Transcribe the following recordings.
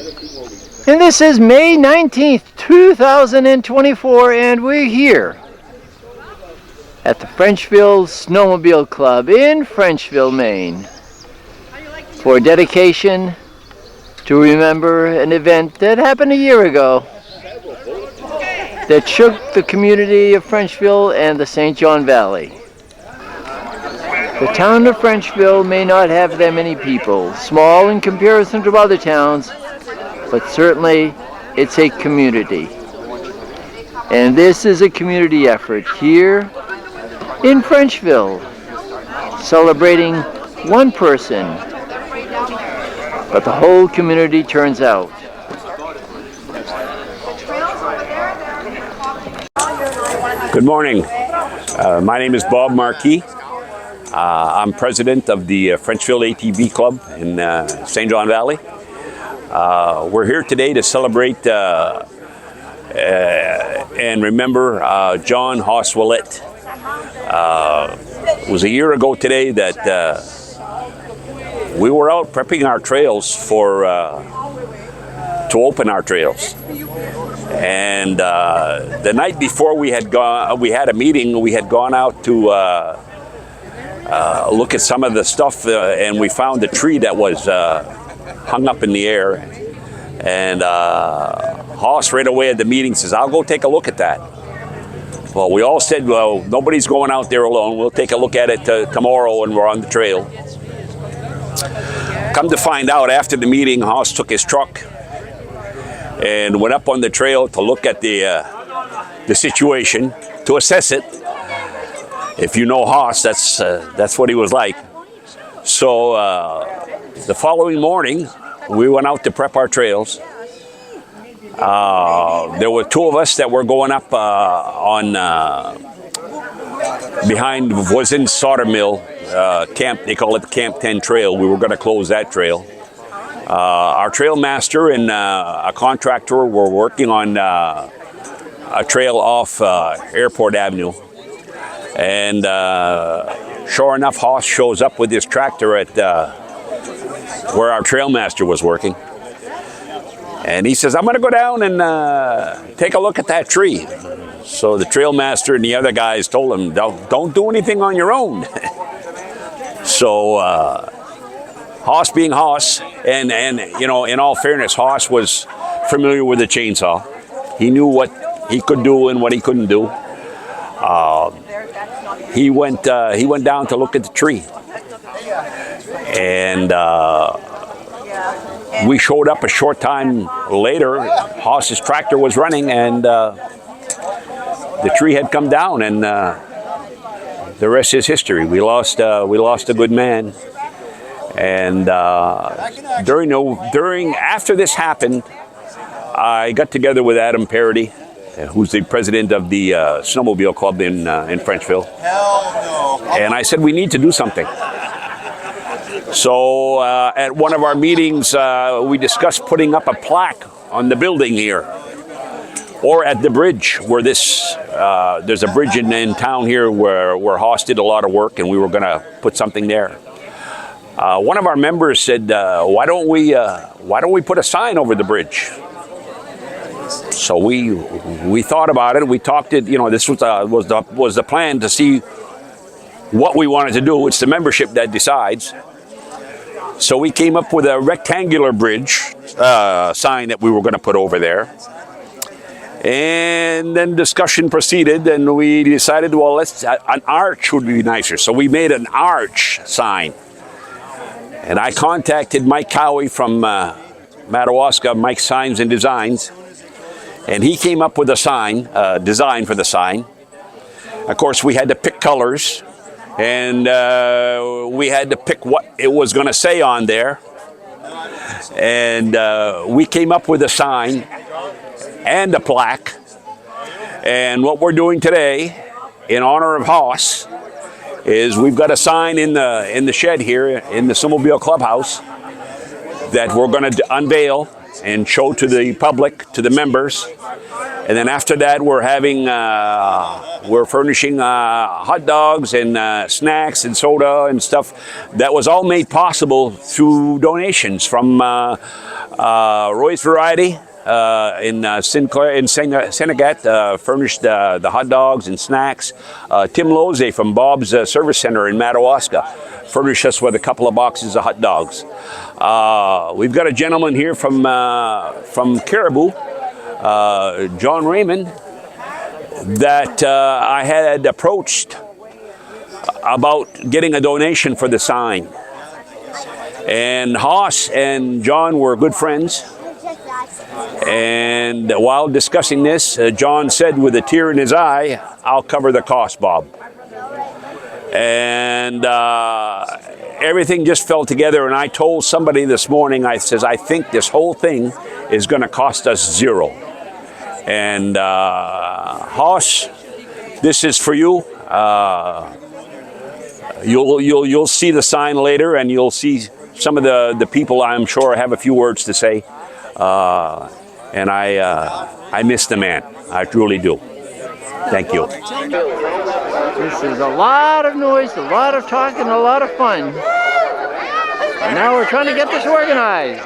And this is May 19th, 2024, and we're here at the Frenchville Snowmobile Club in Frenchville, Maine, for a dedication to remember an event that happened a year ago that shook the community of Frenchville and the St. John Valley. The town of Frenchville may not have that many people, small in comparison to other towns, but certainly it's a community. And this is a community effort here in Frenchville, celebrating one person, but the whole community turns out. Good morning. My name is Bob Marquis. I'm president of the Frenchville ATV Club in St. John Valley. We're here today to celebrate and remember John Ouellette. It was a year ago today that we were out prepping our trails to open our trails. And the night before we had a meeting. We had gone out to look at some of the stuff, and we found a tree that was hung up in the air. And Hoss right away at the meeting says, "I'll go take a look at that." Well, we all said, "Well, nobody's going out there alone. We'll take a look at it tomorrow when we're on the trail." Come to find out, after the meeting, Hoss took his truck and went up on the trail to look at the situation, to assess it. If you know Hoss, that's what he was like. So the following morning, we went out to prep our trails. There were two of us that were going up behind Voisin Solder Mill camp. They call it Camp 10 Trail. We were going to close that trail. Our trail master and a contractor were working on a trail off Airport Avenue. And sure enough, Hoss shows up with his tractor at where our trail master was working. And he says, "I'm going to go down and take a look at that tree." So the trail master and the other guys told him, don't do anything on your own. So Hoss being Hoss, and you know, in all fairness, Hoss was familiar with the chainsaw. He knew what he could do and what he couldn't do. He went down to look at the tree, and we showed up a short time later. Hoss's tractor was running, and the tree had come down, and the rest is history. We lost a good man. And after this happened, I got together with Adam Parody, who's the president of the Snowmobile Club in Frenchville. And I said, we need to do something. So at one of our meetings, we discussed putting up a plaque on the building here, or at the bridge where there's a bridge in town here where Hoss did a lot of work, and we were going to put something there. One of our members said, "Why don't we put a sign over the bridge?" So we thought about it. We talked it. You know, this was the plan to see what we wanted to do. It's the membership that decides. So we came up with a rectangular bridge sign that we were going to put over there. And then discussion proceeded, and we decided, well, an arch would be nicer. So we made an arch sign. And I contacted Mike Cowie from Madawaska, Mike Signs and Designs, and he came up with a design for the sign. Of course, we had to pick colors, and we had to pick what it was going to say on there. And we came up with a sign and a plaque. And what we're doing today, in honor of Hoss, is we've got a sign in the shed here in the Snowmobile Clubhouse that we're going to unveil and show to the public, to the members. And then after that, we're furnishing hot dogs and snacks and soda and stuff. That was all made possible through donations from Roy's Variety in Sinclair, in Senegat, furnished the hot dogs and snacks. Tim Loze from Bob's Service Center in Madawaska furnished us with a couple of boxes of hot dogs. We've got a gentleman here from Caribou, John Raymond, that I had approached about getting a donation for the sign. And Haas and John were good friends. And while discussing this, John said with a tear in his eye, "I'll cover the cost, Bob." And everything just fell together. And I told somebody this morning, I think this whole thing is going to cost us zero. And Haas, this is for you. You'll see the sign later, and you'll see some of the people, I'm sure, have a few words to say. And I miss the man. I truly do. Thank you. This is a lot of noise, a lot of talk, and a lot of fun. And now we're trying to get this organized.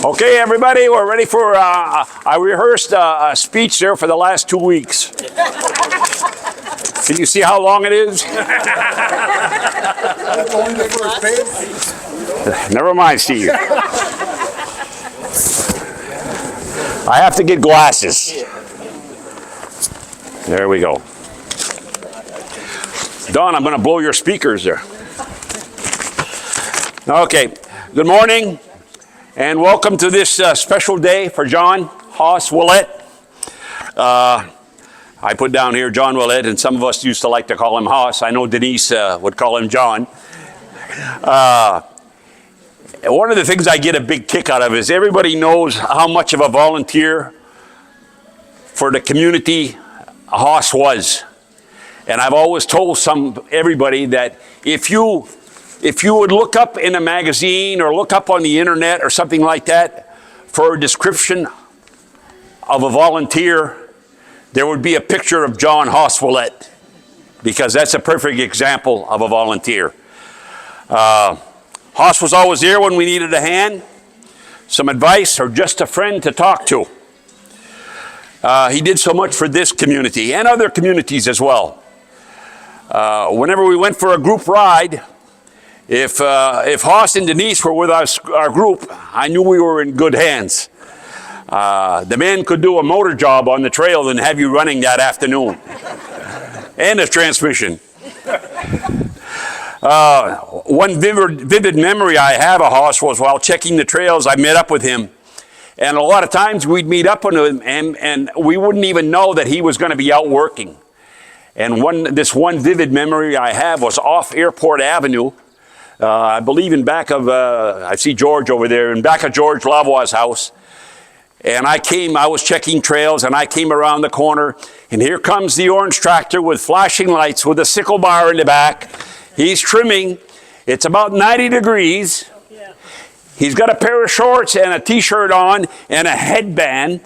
Okay, everybody, we're ready for, I rehearsed a speech there for the last 2 weeks. Can you see how long it is? Never mind, Steve. I have to get glasses. There we go. Don, I'm going to blow your speakers there. Okay, good morning. And welcome to this special day for John Haas Ouellette. I put down here John Ouellette, and some of us used to like to call him Haas. I know Denise would call him John. One of the things I get a big kick out of is everybody knows how much of a volunteer for the community Haas was. And I've always told everybody that if you would look up in a magazine or look up on the internet or something like that for a description of a volunteer, there would be a picture of John Haas Ouellette, because that's a perfect example of a volunteer. Haas was always there when we needed a hand, some advice, or just a friend to talk to. He did so much for this community and other communities as well. Whenever we went for a group ride, if Haas and Denise were with our group, I knew we were in good hands. The man could do a motor job on the trail and have you running that afternoon. And a transmission. One vivid memory I have of Haas was while checking the trails, I met up with him. And a lot of times we'd meet up with him and we wouldn't even know that he was going to be out working. And this one vivid memory I have was off Airport Avenue. I believe in back of, I see George over there, in back of George Lavoie's house. And I was checking trails, and I came around the corner, and here comes the orange tractor with flashing lights with a sickle bar in the back. He's trimming. It's about 90 degrees. He's got a pair of shorts and a t-shirt on and a headband,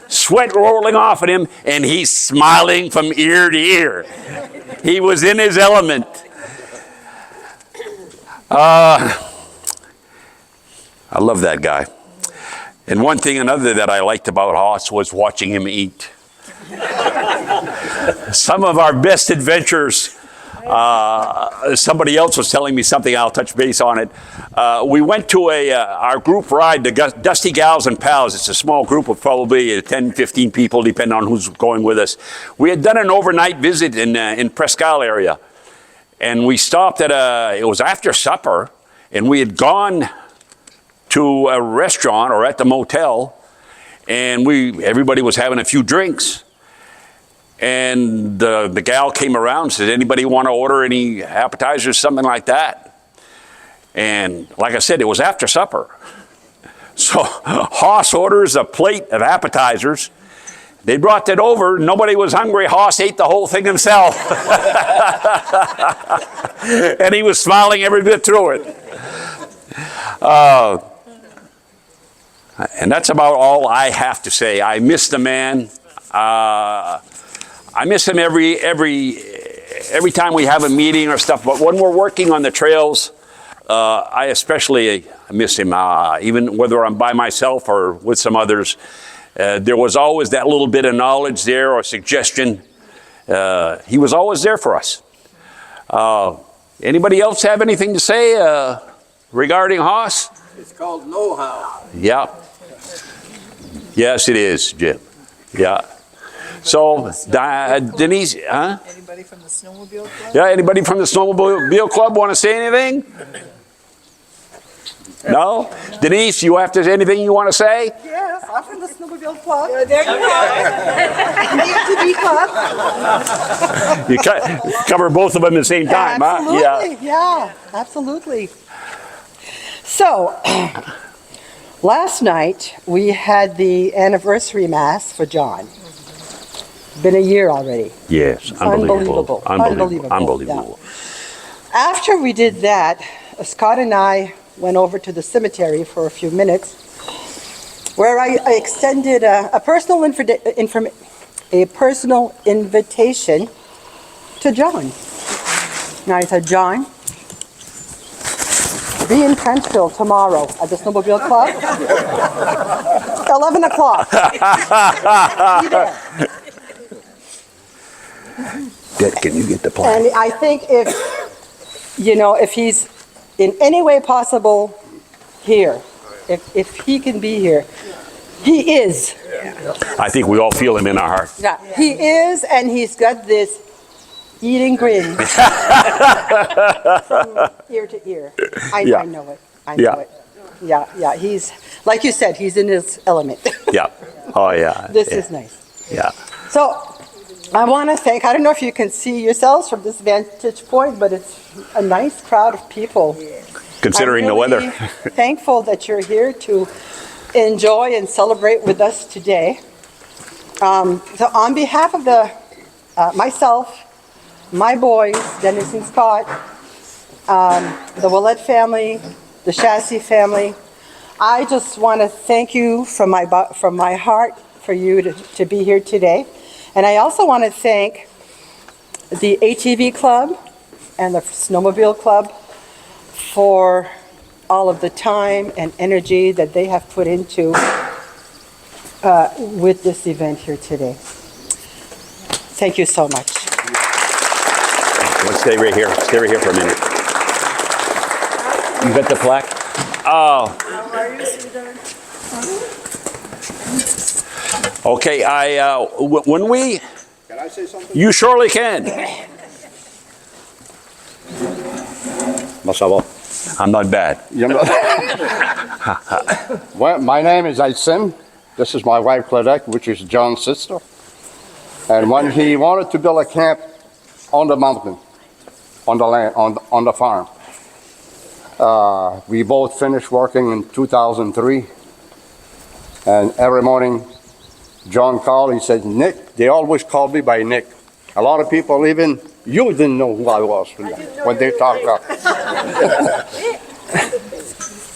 sweat rolling off at him, and he's smiling from ear to ear. He was in his element. I love that guy. And one thing another that I liked about Haas was watching him eat. Some of our best adventures, somebody else was telling me something, I'll touch base on it. We went to our group ride, the Dusty Gals and Pals. It's a small group of probably 10, 15 people, depending on who's going with us. We had done an overnight visit in Presque Isle area. And we stopped at it was after supper, and we had gone to a restaurant or at the motel, and everybody was having a few drinks. And the gal came around and said, "Anybody want to order any appetizers, something like that?" And like I said, it was after supper. So Haas orders a plate of appetizers. They brought it over. Nobody was hungry. Hoss ate the whole thing himself. And he was smiling every bit through it. And that's about all I have to say. I miss the man. I miss him every time we have a meeting or stuff. But when we're working on the trails, I especially miss him. Even whether I'm by myself or with some others, there was always that little bit of knowledge there or suggestion. He was always there for us. Anybody else have anything to say regarding Hoss? It's called know-how. Yeah. Yes, it is, Jim. Yeah. So, Denise, huh? Anybody from the snowmobile club? Yeah, anybody from the snowmobile club want to say anything? No? Denise, you have to say anything you want to say? Yes, I'm from the snowmobile club. There you go. club. You cover both of them at the same time, Absolutely, huh? yeah, absolutely. So, last night we had the anniversary mass for John. Been a year already. Yes, unbelievable. Unbelievable. Yeah. After we did that, Scott and I went over to the cemetery for a few minutes, where I extended a personal invitation to John. Now I said, John, be in Frenchville tomorrow at the Snowmobile Club, 11 o'clock. Be there. Can you get the plan? And I think if he's in any way possible here, if he can be here, he is. I think we all feel him in our heart. Yeah, he is, and he's got this eating grin from ear to ear. I know it. I know it. Yeah. He's, like you said, he's in his element. Yeah. Oh, yeah. This is nice. Yeah. So, I want to thank, I don't know if you can see yourselves from this vantage point, but it's a nice crowd of people. Considering the weather. Thankful that you're here to enjoy and celebrate with us today. So on behalf of myself, my boys, Dennis and Scott, the Ouellette family, the Chassis family, I just want to thank you from my heart for you to be here today. And I also want to thank the ATV Club and the Snowmobile Club for all of the time and energy that they have put into with this event here today. Thank you so much. Let's stay right here. Stay right here for a minute. You got the plaque? Oh. How are you, sweetheart? Okay, when we... Can I say something? You surely can. I'm not bad. Well, my name is Alcim. This is my wife Claudette, which is John's sister. And when he wanted to build a camp on the mountain, on the land, on the farm, we both finished working in 2003. And every morning, John called. He said, Nick. They always called me by Nick. A lot of people, even you didn't know who I was when they talked about.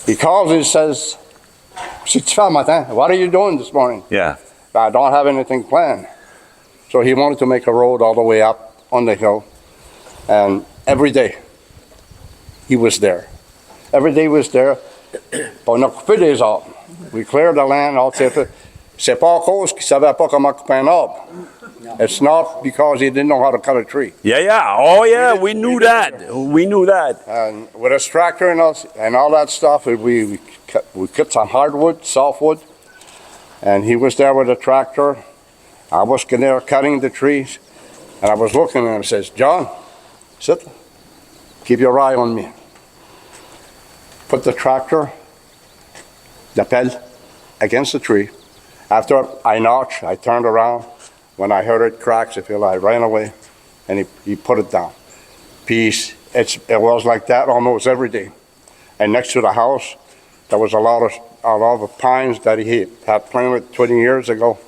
He calls and says, what are you doing this morning? Yeah. I don't have anything planned. So he wanted to make a road all the way up on the hill. And every day, he was there. Every day he was there. On a coupé des arbres. We cleared the land. C'est pas à cause qu'il savait pas comment couper un arbre. It's not because he didn't know how to cut a tree. Yeah. Oh, yeah, we knew that. We knew that. And with his tractor and all that stuff, we cut some hardwood, softwood, and he was there with a tractor. I was there cutting the trees, and I was looking at him and says, John, sit, keep your eye on me. Put the tractor, the pedal, against the tree. After I notched, I turned around. When I heard it cracks, I ran away, and he put it down. Peace. It was like that almost every day. And next to the house, there was a lot of pines that he had planted 20 years ago.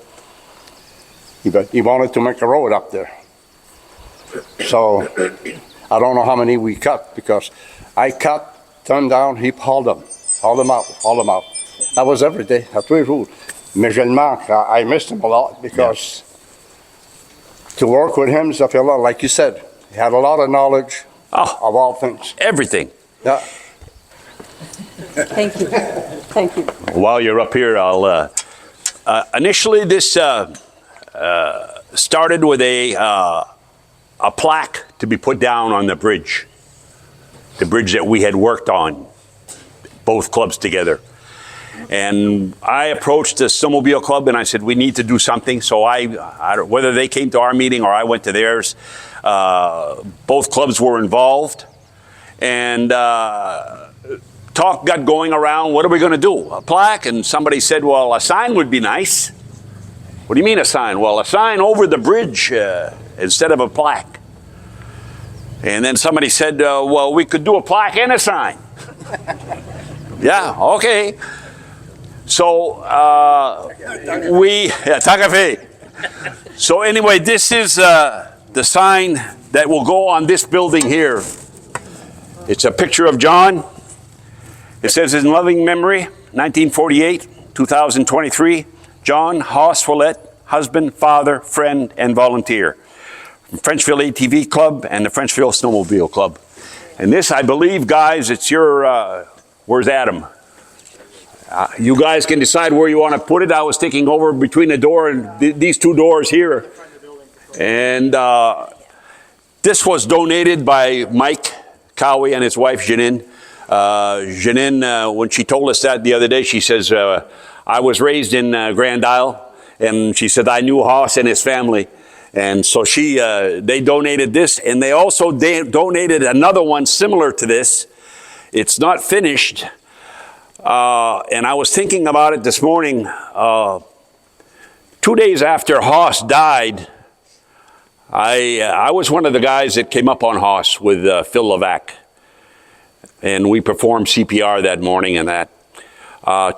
He wanted to make a road up there. So I don't know how many we cut, because I cut, turned down, he hauled them out. That was every day, at three routes. Musulman, I missed him a lot, because to work with him is a lot, like you said, he had a lot of knowledge of all things. Everything. Yeah. Thank you. Thank you. While you're up here, I'll initially this started with a plaque to be put down on the bridge that we had worked on, both clubs together. And I approached the Snowmobile Club and I said, we need to do something. So I whether they came to our meeting or I went to theirs, both clubs were involved. And talk got going around, what are we going to do? A plaque? And somebody said, well, a sign would be nice. What do you mean a sign? Well, a sign over the bridge instead of a plaque. And then somebody said, well, we could do a plaque and a sign. Yeah, okay. So So anyway, this is the sign that will go on this building here. It's a picture of John. It says, in loving memory, 1948, 2023, John Haas Ouellette, husband, father, friend, and volunteer. From Frenchville ATV Club and the Frenchville Snowmobile Club. And this, I believe, guys, it's your, where's Adam? You guys can decide where you want to put it. I was thinking over between the door and these two doors here. And this was donated by Mike Cowie and his wife, Janine. Janine, when she told us that the other day, she says, I was raised in Grand Isle. And she said, I knew Haas and his family. And so they donated this. And they also donated another one similar to this. It's not finished. And I was thinking about it this morning. 2 days after Haas died, I was one of the guys that came up on Haas with Phil Levac. And we performed CPR that morning and that.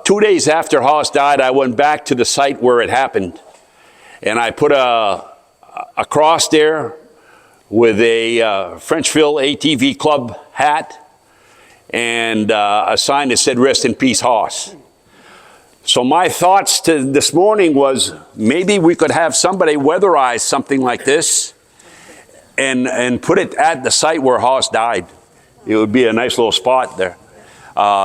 2 days after Haas died, I went back to the site where it happened. And I put a cross there with a Frenchville ATV Club hat and a sign that said, rest in peace, Haas. So my thoughts to this morning was maybe we could have somebody weatherize something like this and put it at the site where Haas died. It would be a nice little spot there.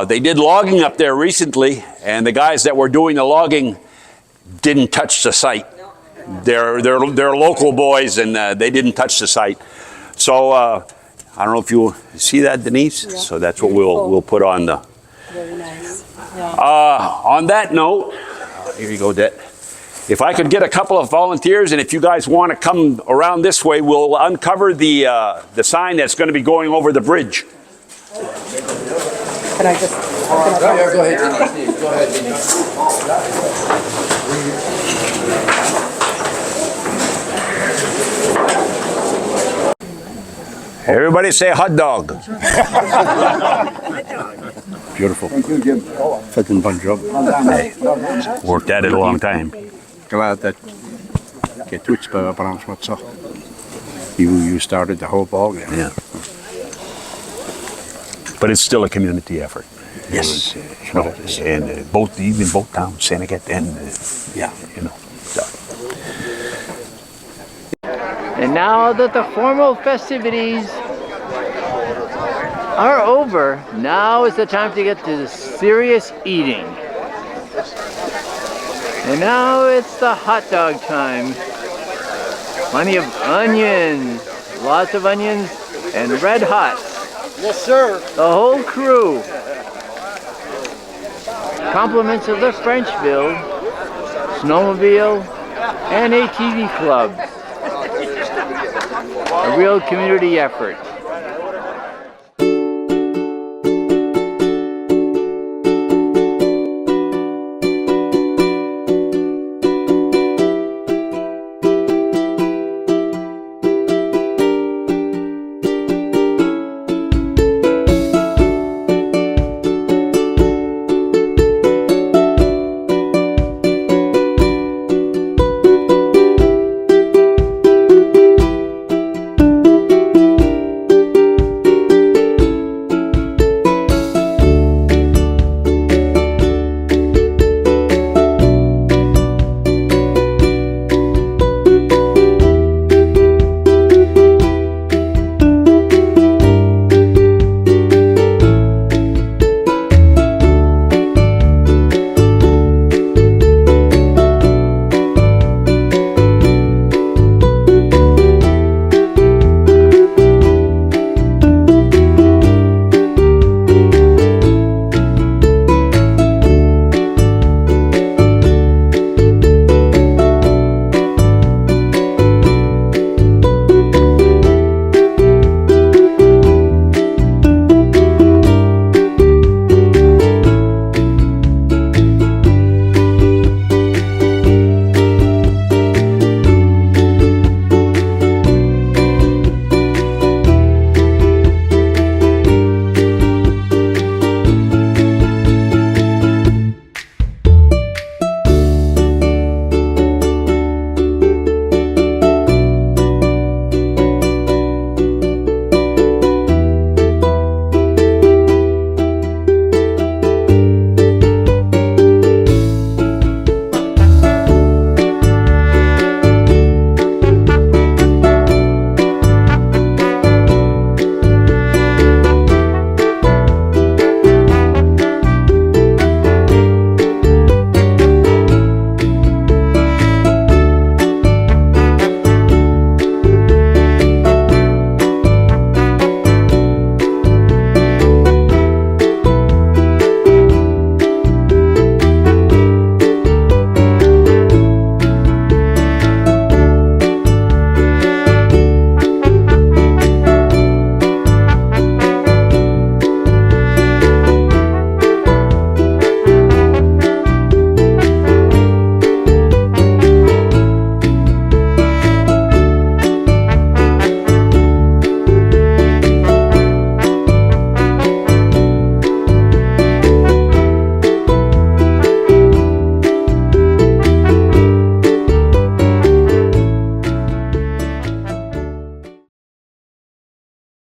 They did logging up there recently, and the guys that were doing the logging didn't touch the site. They're local boys, and they didn't touch the site. So I don't know if you see that, Denise. Yeah. So that's what we'll put on the. Very nice. Yeah. On that note, here you go, Det. If I could get a couple of volunteers, and if you guys want to come around this way, we'll uncover the sign that's going to be going over the bridge. Can I just? Yeah, go ahead, Denise. Go ahead, Denise. Everybody say hot dog. Beautiful. Fucking fun job. Hey, worked at it a long time. Glad that get to branch what's up. You started the whole ball game. Yeah. But it's still a community effort. Yes. And even both towns, Senegat and Yeah. you know. So. And now that the formal festivities are over, now is the time to get to the serious eating. And now it's the hot dog time. Plenty of onions, lots of onions, and red hot. Yes, sir. The whole crew. Compliments of the Frenchville, Snowmobile, and ATV Club. A real community effort.